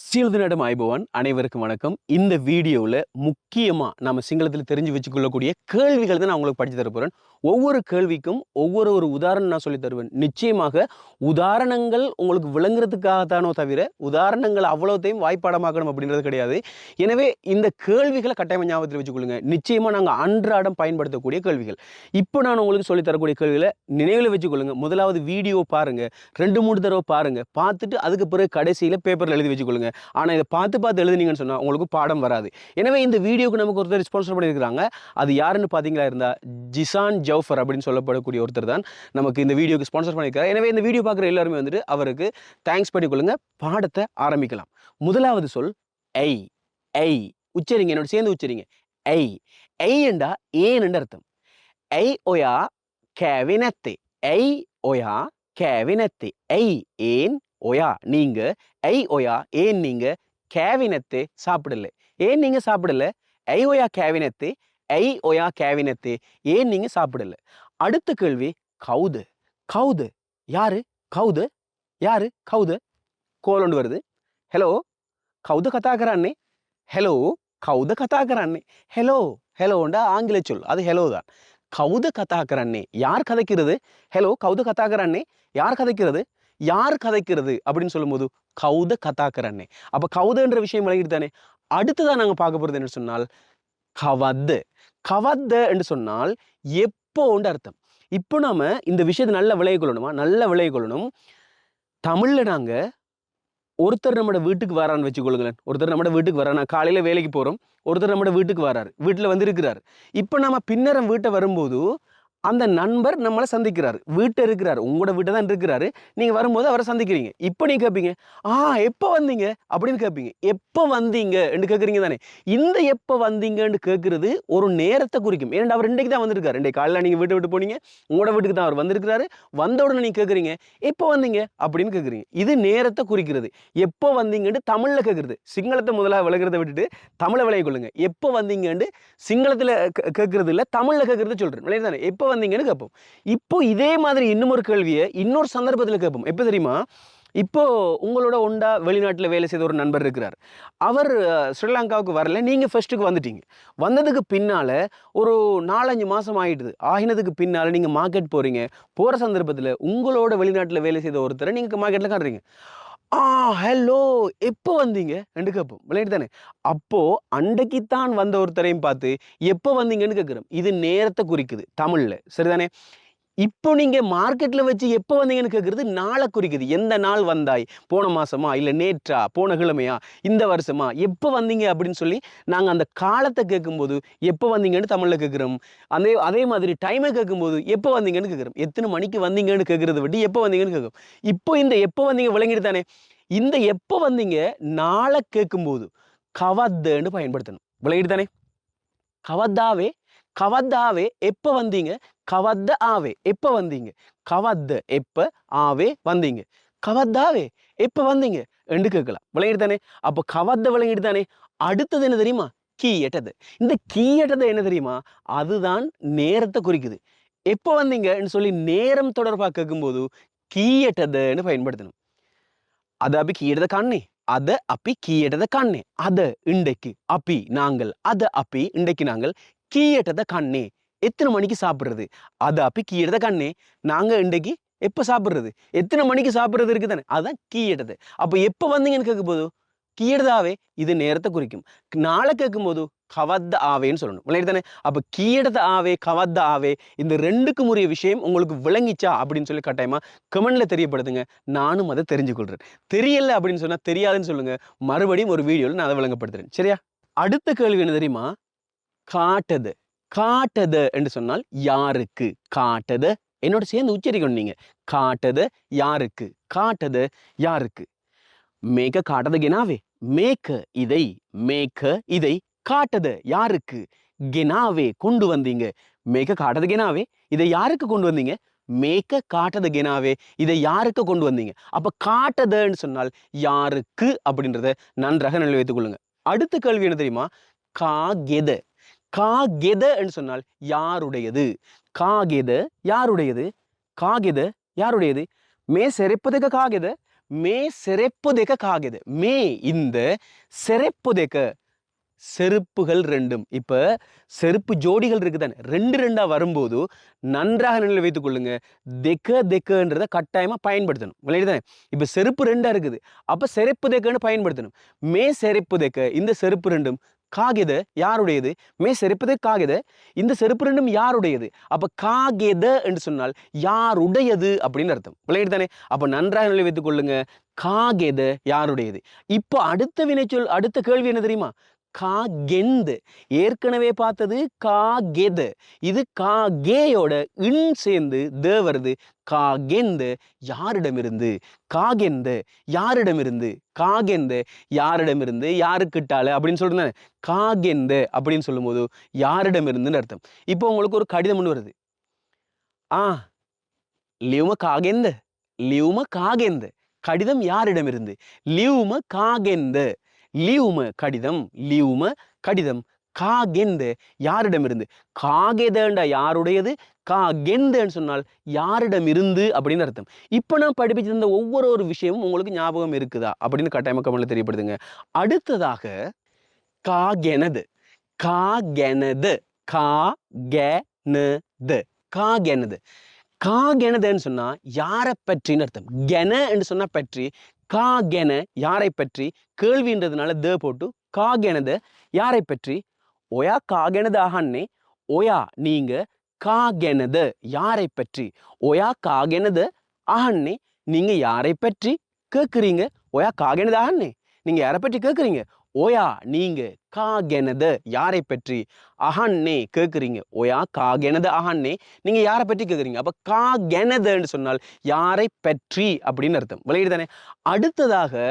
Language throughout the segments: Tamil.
சீல்தினடம் ஆய்பவன் அனைவருக்கும் வணக்கம். இந்த வீடியோவில் முக்கியமாக நம்ம சிங்களத்தில் தெரிஞ்சு வச்சுக்கொள்ளக்கூடிய கேள்விகள் தான் நான் உங்களுக்கு படித்து தரப்போகிறேன். ஒவ்வொரு கேள்விக்கும் ஒவ்வொரு உதாரணம் நான் சொல்லி தருவேன். நிச்சயமாக உதாரணங்கள் உங்களுக்கு விளங்குறதுக்காகத்தானோ தவிர உதாரணங்கள் அவ்வளோத்தையும் வாய்ப்பாடமாக்கணும் அப்படின்றது கிடையாது. எனவே இந்த கேள்விகளை கட்டாயமாக ஞாபகத்தில் வச்சுக்கொள்ளுங்க. நிச்சயமாக நாங்கள் அன்றாடம் பயன்படுத்தக்கூடிய கேள்விகள். இப்போ நான் உங்களுக்கு சொல்லி தரக்கூடிய கேள்விகளை நினைவில் வச்சுக்கொள்ளுங்க. முதலாவது வீடியோ பாருங்கள், 2-3 தடவை பாருங்கள். பார்த்துட்டு அதுக்கு பிறகு கடைசியில் பேப்பரில் எழுதி வச்சுக்கொள்ளுங்க. ஆனால் இதை பார்த்து எழுதுனீங்கன்னு சொன்னால் உங்களுக்கு பாடம் வராது. எனவே இந்த வீடியோக்கு நமக்கு ஒருத்தர் ஸ்பான்சர் பண்ணியிருக்கிறாங்க. அது யாருன்னு பார்த்தீங்களா இருந்தால் ஜிசான் ஜவுஃபர் அப்படின்னு சொல்லப்படக்கூடிய ஒருத்தர் தான் நமக்கு இந்த வீடியோக்கு ஸ்பான்சர் பண்ணியிருக்காரு. எனவே இந்த வீடியோ பார்க்குற எல்லாருமே வந்துட்டு அவருக்கு தேங்க்ஸ் பண்ணிக்கொள்ளுங்க. பாடத்தை ஆரம்பிக்கலாம். முதலாவது சொல் ஐ. ஐ உச்சரிங்க, என்னோட சேர்ந்து உச்சரிங்க. ஐ. ஐ என்றா ஏன் என்று அர்த்தம். ஐ ஒயா கேவினத்தை. ஐ ஒயா கேவினத்தை. ஐ ஏன், ஒயா நீங்க, ஐ ஒயா ஏன் நீங்க, கேவினத்தை சாப்பிடல, ஏன் நீங்க சாப்பிடல, ஐ ஒயா கேவினத்தை, ஐ ஒயா கேவினத்தை, ஏன் நீங்க சாப்பிடல. அடுத்த கேள்வி கவுது. கவுது யாரு? கவுது யாரு? கவுது கோலொண்டு வருது. ஹலோ கவுது கதாகரானே. ஹலோ கவுது கதாகரானே. ஹலோ ஹலோண்டா ஆங்கில சொல், அது ஹலோ தான். கவுது கதாகரானே யார் கதைக்கிறது? ஹலோ கவுது கதாகரானே யார் கதைக்கிறது? யார் கதைக்கிறது அப்படின்னு சொல்லும்போது கவுத கதாக்கரன்னே. அப்ப கவுதன்ற விஷயம் விளங்கிட்டு தானே. அடுத்ததான் நாங்க பார்க்க போறது என்ன சொன்னால் கவத்து. கவத்த என்று சொன்னால் எப்போன்னு அர்த்தம். இப்போ நாம இந்த விஷயத்தை நல்ல விளைய கொள்ளணுமா? நல்ல விளைய கொள்ளணும். தமிழ்ல நாங்க ஒருத்தர் நம்ம வீட்டுக்கு வரான்னு வச்சுக்கொள்ளுங்களேன். ஒருத்தர் நம்ம வீட்டுக்கு வர, நான் காலையில வேலைக்கு போறோம், ஒருத்தர் நம்ம வீட்டுக்கு வராரு, வீட்டுல வந்து இருக்கிறாரு. இப்ப நம்ம பின்னரம் வீட்டை வரும்போது அந்த நண்பர் நம்மளை சந்திக்கிறாரு, வீட்டை இருக்கிறாரு, உங்களோட வீட்டை தான் இருக்கிறாரு. நீங்க வரும்போது அவரை சந்திக்கிறீங்க. இப்போ நீங்க கேட்பீங்க, எப்போ வந்தீங்க அப்படின்னு கேட்பீங்க. எப்போ வந்தீங்க என்று கேட்குறீங்க தானே. இந்த எப்போ வந்தீங்கன்னு கேட்கறது ஒரு நேரத்தை குறிக்கும். ஏன்னா அவர் இன்றைக்கு தான் வந்திருக்காரு. இன்றைக்கு காலையில் நீங்க வீட்டை விட்டு போனீங்க, உங்களோட வீட்டுக்கு தான் அவர் வந்திருக்கிறாரு. வந்த உடனே நீங்க கேட்குறீங்க எப்போ வந்தீங்க அப்படின்னு கேட்குறீங்க. இது நேரத்தை குறிக்கிறது. எப்போ வந்தீங்கன்னு தமிழ்ல கேட்கறது. சிங்களத்தை முதலாக விளக்குறதை விட்டுட்டு தமிழை விளைய கொள்ளுங்க. எப்போ வந்தீங்கன்னு சிங்களத்துல கேட்கறது இல்லை, தமிழ்ல கேட்கறது சொல்றேன். விளையாடு தானே. எப்போ வந்தீங்கன்னு கேட்போம். இப்போ இதே மாதிரி இன்னொரு கேள்வியை இன்னொரு சந்தர்ப்பத்தில் கேட்போம். எப்போ தெரியுமா? இப்போ உங்களோட ஒண்டா வெளிநாட்டில் வேலை செய்த ஒரு நண்பர் இருக்கிறார். அவர் ஸ்ரீலங்காவுக்கு வரல, நீங்க ஃபர்ஸ்ட்டுக்கு வந்துட்டீங்க. வந்ததுக்கு பின்னால ஒரு 4-5 மாசம் ஆயிடுது. ஆகினதுக்கு பின்னால நீங்க மார்க்கெட் போறீங்க. போற சந்தர்ப்பத்தில் உங்களோட வெளிநாட்டில் வேலை செய்த ஒருத்தரை நீங்க மார்க்கெட்ல காட்டுறீங்க. ஹலோ எப்போ வந்தீங்க என்று கேட்போம். விளையாட்டு தானே. அப்போ அன்றைக்குத்தான் வந்த ஒருத்தரையும் பார்த்து எப்போ வந்தீங்கன்னு கேட்குறோம். இது நேரத்தை குறிக்குது தமிழ்ல, சரிதானே. இப்போ நீங்க மார்க்கெட்ல வச்சு எப்போ வந்தீங்கன்னு கேட்கறது நாளை குறிக்குது. எந்த நாள் வந்தாய், போன மாசமா, இல்லை நேற்றா, போன கிழமையா, இந்த வருஷமா, எப்போ வந்தீங்க அப்படின்னு சொல்லி நாங்கள் அந்த காலத்தை கேட்கும்போது எப்போ வந்தீங்கன்னு தமிழ்ல கேட்குறோம். அதே மாதிரி டைமை கேட்கும்போது எப்போ வந்தீங்கன்னு கேட்குறோம். எத்தனை மணிக்கு வந்தீங்கன்னு கேட்கறத விட்டு எப்போ வந்தீங்கன்னு கேட்கும். இப்போ இந்த எப்போ வந்தீங்க விளங்கிட்டு தானே. இந்த எப்போ வந்தீங்க நாளை கேட்கும்போது கவத்தன்னு பயன்படுத்தணும். விளங்கிட்டு தானே. கவத்தாவே கவத்தாவே எப்போ வந்தீங்க, கவத்த ஆவே எப்போ வந்தீங்க, கவத்த எப்ப ஆவே வந்தீங்க, கவத்தாவே எப்போ வந்தீங்க என்று கேட்கலாம். விளங்கிட்டு தானே. அப்போ கவத்த விளங்கிட்டு தானே. அடுத்தது என்ன தெரியுமா? கீயட்டது. இந்த கீயட்டது என்ன தெரியுமா? அதுதான் நேரத்தை குறிக்குது. எப்போ வந்தீங்கன்னு சொல்லி நேரம் தொடர்பாக கேட்கும்போது கீயட்டதுன்னு பயன்படுத்தணும். அத அப்பி கீயட்டத காணே, அத அப்பி கீயட்டத காணே, அத இன்றைக்கு அப்பி நாங்கள், அத அப்பி இன்றைக்கு நாங்கள், கீயட்டத கண்ணே எத்தனை மணிக்கு சாப்பிடுறது, அத அப்பி கீயட்டத கண்ணே நாங்க இன்றைக்கு எப்ப சாப்பிடுறது, எத்தனை மணிக்கு சாப்பிடுறது இருக்கு தானே, அதுதான் கீயட்டது. அப்ப எப்ப வந்தீங்கன்னு கேட்கும் போது கீயடதாவே இது நேரத்தை குறிக்கும். நாளை கேட்கும் போது கவத்த ஆவேன்னு சொல்லணும். விளையாட்டு தானே. அப்ப கீயடத ஆவே கவத்த ஆவே இந்த ரெண்டுக்கும் உரிய விஷயம் உங்களுக்கு விளங்கிச்சா அப்படின்னு சொல்லி கட்டாயமா கமெண்ட்ல தெரியப்படுத்துங்க. நானும் அதை தெரிஞ்சு கொள்றேன். தெரியல அப்படின்னு சொன்னா தெரியாதுன்னு சொல்லுங்க. மறுபடியும் ஒரு வீடியோல நான் அதை விளங்கப்படுத்துறேன். சரியா? அடுத்த கேள்வி என்ன தெரியுமா? காட்டது. காட்டது என்று சொன்னால் யாருக்கு? காட்டது என்னோட சேர்ந்து உச்சரிக்கணும் நீங்க. காட்டது யாருக்கு? காட்டது யாருக்கு? மேக காட்டது கெனாவே, மேக்க இதை, மேக்க இதை காட்டது யாருக்கு? கெனாவே கொண்டு வந்தீங்க. மேக காட்டது கெனாவே இதை யாருக்கு கொண்டு வந்தீங்க? மேக்க காட்டது கெனாவே இதை யாருக்கு கொண்டு வந்தீங்க? அப்ப காட்டதுன்னு சொன்னால் யாருக்கு அப்படின்றத நன்றாக நினைவு வைத்துக் கொள்ளுங்க. அடுத்த கேள்வி என்ன தெரியுமா? காகெத. காகெத என்று சொன்னால் யாருடையது? காகெத யாருடையது? காகெத யாருடையது? மே செரிப்பதுக்கு காகெத, மே செருப்பு දෙක කාගේද? மே இந்த செருப்பு දෙක செருப்புகள் ரெண்டும். இப்ப செருப்பு ஜோடிகள் இருக்குதானே, ரெண்டு ரெண்டா வரும்போது நன்றாக நினைவில் வைத்துக் கொள்ளுங்க, தெக்கன்றத கட்டாயமா பயன்படுத்தணும். விளையாடுதானே? இப்ப செருப்பு ரெண்டா இருக்குது, அப்ப செருப்பு தெக்கன்னு பயன்படுத்தணும். மே செருப்பு தெக்க, இந்த செருப்பு ரெண்டும் காகித யாருடையது? மே செருப்பது காகித, இந்த செருப்பு ரெண்டும் யாருடையது? அப்ப காகித என்று சொன்னால் யாருடையது அப்படின்னு அர்த்தம். விளையாடுதானே? அப்ப நன்றாக நினைவில் வைத்துக் கொள்ளுங்க, காகித யாருடையது. இப்போ அடுத்த வினைச்சொல், அடுத்த கேள்வி என்ன தெரியுமா? காகெந்து. ஏற்கனவே பார்த்தது காகெது. இது காகேயோட இன் சேர்ந்து த வருது. காகெந்து யாரிடமிருந்து? காகெந்து யாரிடமிருந்து? காகெந்து யாரிடமிருந்து, யாருக்கிட்டால அப்படின்னு சொல்றேன். காகெந்து அப்படின்னு சொல்லும் போது யாரிடமிருந்துன்னு அர்த்தம். இப்போ உங்களுக்கு ஒரு கடிதம் ஒன்று வருது. லியும காகெந்து, லியும காகெந்து, கடிதம் யாரிடமிருந்து? லியும காகெந்து, லியும கடிதம், லியும கடிதம், காகெந்து யாரிடமிருந்து? காகெதண்டா யாருடையது, காகெந்துன்னு சொன்னால் யாரிடமிருந்து அப்படின்னு அர்த்தம். இப்போ நான் படிப்பிச்சிருந்த ஒவ்வொரு விஷயமும் உங்களுக்கு ஞாபகம் இருக்குதா அப்படின்னு கட்டாயமா கமெண்ட்ல தெரியப்படுத்துங்க. அடுத்ததாக காகெனது, காகெனது, காகெனது, காகெனது, காகெனதுன்னு சொன்னா யாரை பற்றின்னு அர்த்தம். கென என்று சொன்னா பற்றி, காகென யாரை பற்றி, கேள்வின்றதுனால த போட்டு காகெனது யாரை பற்றி. ஒயா காகெனது ஆகன்னே, ஒயா நீங்க, காகெனது யாரை பற்றி, ஒயா காகெனது ஆகன்னே நீங்க யாரை பற்றி கேட்குறீங்க. ஒயா காகெனது ஆகன்னே நீங்க யாரை பற்றி கேட்குறீங்க. ஓயா நீங்க, காகெனது யாரை பற்றி, அகன்னே கேட்குறீங்க. ஓயா காகெனது அகன்னே நீங்க யாரை பற்றி கேட்குறீங்க. அப்ப காகெனதுன்னு சொன்னால் யாரை பற்றி அப்படின்னு அர்த்தம். விளையாடுதானே? அடுத்ததாக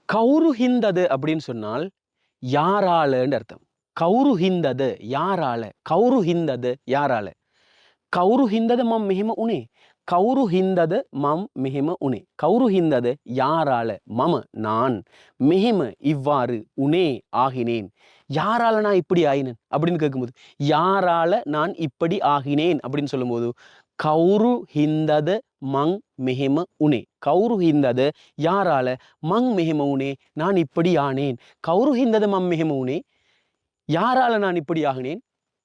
கௌருஹிந்தது அப்படின்னு சொன்னால் யாராலன்னு அர்த்தம். கௌருஹிந்தது யாரால, கௌருஹிந்தது யாரால, கௌருஹிந்தது மம் மிஹிம உனே, கௌருஹிந்தது மம் மிஹிம உனே, கௌருஹிந்தது யாரால, மம நான், மிஹிம இவ்வாறு, உனே ஆகினேன், யாரால நான் இப்படி ஆகினேன் அப்படின்னு கேட்கும்போது, யாரால நான் இப்படி ஆகினேன் அப்படின்னு சொல்லும்போது கௌருஹிந்தது மங் மிஹிம உனே, கௌருஹிந்தது யாரால, மங் மிஹிம உனே நான் இப்படி ஆனேன். கௌருஹிந்தது மம் மிஹிம உனே யாரால நான் இப்படி ஆகினேன்.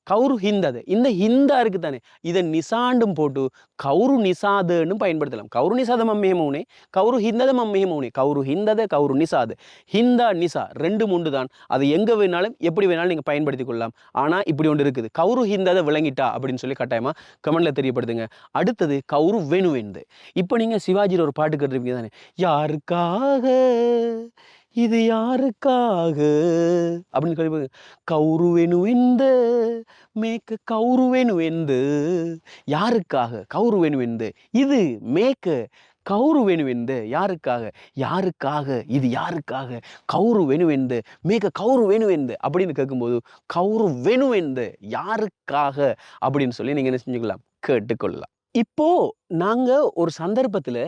கௌரு ஹிந்தது, இந்த ஹிந்தா இருக்கு தானே, இதை நிசாண்டும் போட்டு கௌரு நிசாதுன்னு பயன்படுத்தலாம். கௌரு நிசாத மம்மியமூனே, கௌரு ஹிந்தத மம்மியமூனே, கௌரு ஹிந்தத கௌரு நிசாது, ஹிந்தா நிசா ரெண்டு மூன்று தான். அது எங்க வேணாலும் எப்படி வேணாலும் நீங்க பயன்படுத்தி கொள்ளலாம். ஆனா இப்படி ஒன்று இருக்குது, கௌரு ஹிந்தத விளங்கிட்டா அப்படின்னு சொல்லி கட்டாயமா கமெண்ட்ல தெரியப்படுத்துங்க. அடுத்தது கௌரு வேணுவேந்து. இப்போ நீங்க சிவாஜியில் ஒரு பாட்டு கேட்டிருப்பீங்க தானே, யாருக்காக இது யாருக்காக அப்படின்னு சொல்லி, கௌருவெனுவெந்து மேக்க கௌருவெனுவெந்து, யாருக்காக கௌருவெனுவெந்து, இது மேக்க கௌருவெனுவெந்து யாருக்காக, யாருக்காக இது யாருக்காக, கௌருவெனுவெந்து மேக்க கௌருவெனுவெந்து அப்படின்னு கேட்கும்போது கௌருவெனுவெந்து யாருக்காக அப்படின்னு சொல்லி நீங்க என்ன செஞ்சுக்கலாம், கேட்டுக்கொள்ளலாம். இப்போ நாங்க ஒரு சந்தர்ப்பத்துல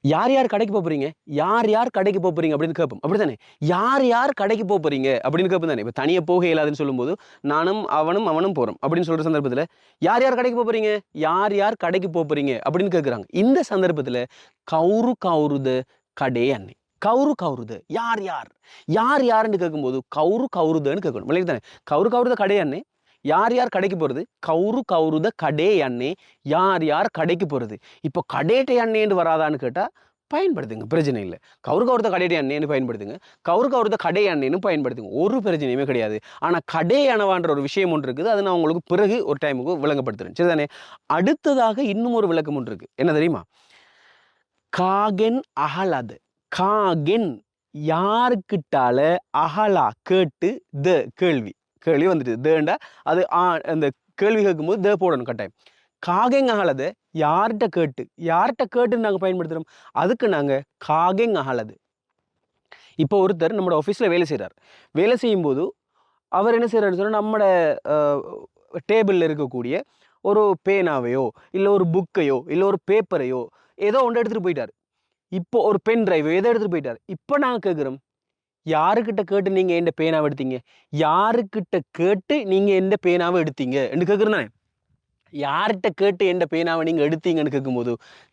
யார் யார் கடைக்கு போறீங்க, யார் யார் கடைக்கு போறீங்க அப்படின்னு கேட்போம். அப்படித்தானே? யார் யார் கடைக்கு போறீங்க அப்படின்னு கேட்போம் தானே. இப்போ தனியாக போக இயலாதுன்னு சொல்லும்போது நானும் அவனும் அவனும் போறோம் அப்படின்னு சொல்ற சந்தர்ப்பத்தில் யார் யார் கடைக்கு போறீங்க, யார் யார் கடைக்கு போறீங்க அப்படின்னு கேட்குறாங்க. இந்த சந்தர்ப்பத்தில் கௌரு கௌருது கடை அன்னை, கௌரு கௌருது யார் யார், யார் யாருன்னு கேட்கும்போது கௌரு கௌருதுன்னு கேட்கணும். விளையாடு தானே? கௌரு கௌருத கடை அன்னை, யார் யார் கடைக்கு போகிறது, கௌரு கௌருத கடை அண்ணே யார் யார் கடைக்கு போகிறது. இப்போ கடைட்டை அண்ணேன்னு வராதான்னு கேட்டால் பயன்படுத்துங்க, பிரச்சனை இல்லை. கௌரு கௌருத கடைட்டை அண்ணேன்னு பயன்படுத்துங்க, கௌரு கௌருத கடை அண்ணேன்னு பயன்படுத்துங்க, ஒரு பிரச்சனையுமே கிடையாது. ஆனால் கடை அணவான்ற ஒரு விஷயம் ஒன்று இருக்குது, அது நான் உங்களுக்கு பிறகு ஒரு டைமுக்கு விளங்கப்படுத்துறேன், சரிதானே? அடுத்ததாக இன்னும் ஒரு விளக்கம் ஒன்று இருக்கு, என்ன தெரியுமா? காகென் அகலது, காகென் யாருக்கிட்டால, அகலா கேட்டு, த கேள்வி, கேள்வி வந்துட்டு தேண்டா அது அந்த கேள்வி கேட்கும்போது தே போடணும் கட்டாயம். காகெங் அகலது யார்கிட்ட கேட்டு, யார்கிட்ட கேட்டுன்னு நாங்கள் பயன்படுத்துகிறோம், அதுக்கு நாங்கள் காகெங் அகலது. இப்போ ஒருத்தர் நம்மளோட ஆஃபீஸில் வேலை செய்கிறார். வேலை செய்யும்போது அவர் என்ன செய்கிறாருன்னு சொன்னால், நம்மளோட டேபிளில் இருக்கக்கூடிய ஒரு பேனாவையோ இல்லை ஒரு புக்கையோ இல்லை ஒரு பேப்பரையோ ஏதோ ஒன்று எடுத்துகிட்டு போயிட்டார். இப்போ ஒரு பென் டிரைவோ எதோ எடுத்துகிட்டு போயிட்டார். இப்போ நாங்கள் கேட்குறோம், யாருக்கிட்ட கேட்டு நீங்க எந்த பேனாவை எடுத்தீங்க, யாருக்கிட்ட கேட்டு நீங்க எந்த பேனாவை எடுத்தீங்க என்று கேட்குறேன். யார்கிட்ட கேட்டு எந்த பேனாவை நீங்க எடுத்தீங்கன்னு கேட்கும்போது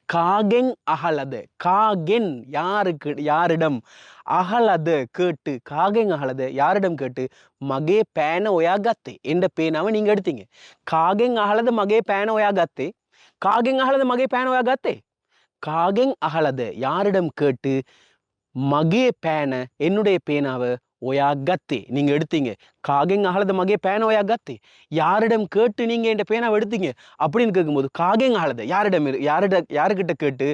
காகெங் அகலது, காகென் யாருக்கு யாரிடம், அகலது கேட்டு, காகெங் அகலது யாரிடம் கேட்டு, மகே பேன ஒயா கத்தே என்ற பேனாவை நீங்க எடுத்தீங்க. காகெங் அகலது மகே பேன ஒயா கத்தே, காகெங் அகலது மகே பேன ஒயா கத்தே, காகெங் அகலது யாரிடம் கேட்டு, மகே பேன என்னுடைய பேனாவை ஒயா கத்தே நீங்க எடுத்தீங்க. காகெங் அகலது மகே பேன ஒயா கத்தே யாரிடம் கேட்டு நீங்க என் பேனாவை எடுத்தீங்க அப்படின்னு கேட்கும்போது, காகெங் அகலது யாருக்கிட்ட கேட்டு,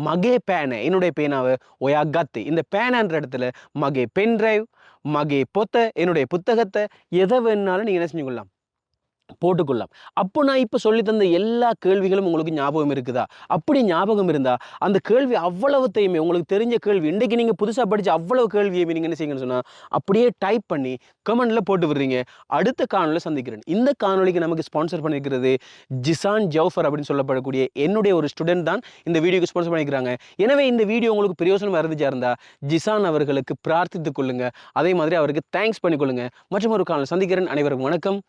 மகே பேன என்னுடைய பேனாவை ஒயா கத்தே, இந்த பேனான்ற இடத்துல மகே பென் டிரைவ், மகே பொத்த என்னுடைய புத்தகத்தை, எதை வேணாலும் நீங்க என்ன செஞ்சுக்கொள்ளலாம், போட்டுக்கொள்ளலாம். அப்போ நான் இப்போ சொல்லி தந்த எல்லா கேள்விகளும் உங்களுக்கு ஞாபகம் இருக்குதா? அப்படி ஞாபகம் இருந்தா அந்த கேள்வி அவ்வளவுத்தையுமே, உங்களுக்கு தெரிஞ்ச கேள்வி, இன்றைக்கு நீங்க புதுசா படிச்ச அவ்வளவு கேள்வியுமே நீங்க என்ன செய்யுங்கன்னு சொன்னா அப்படியே டைப் பண்ணி கமெண்ட்ல போட்டு விடுறீங்க. அடுத்த காணொலியில் சந்திக்கிறேன். இந்த காணொலிக்கு நமக்கு ஸ்பான்சர் பண்ணியிருக்கிறது ஜிசான் ஜவுஃபர் அப்படின்னு சொல்லப்படக்கூடிய என்னுடைய ஒரு ஸ்டூடெண்ட் தான் இந்த வீடியோக்கு ஸ்பான்சர் பண்ணிக்கிறாங்க. எனவே இந்த வீடியோ உங்களுக்கு பிரயோசனமா இருந்துச்சா இருந்தா ஜிசான் அவர்களுக்கு பிரார்த்தித்துக் கொள்ளுங்க. அதே மாதிரி அவருக்கு தேங்க்ஸ் பண்ணிக்கொள்ளுங்க. மற்றும் ஒரு காணொலி சந்திக்கிறேன். அனைவருக்கும் வணக்கம்.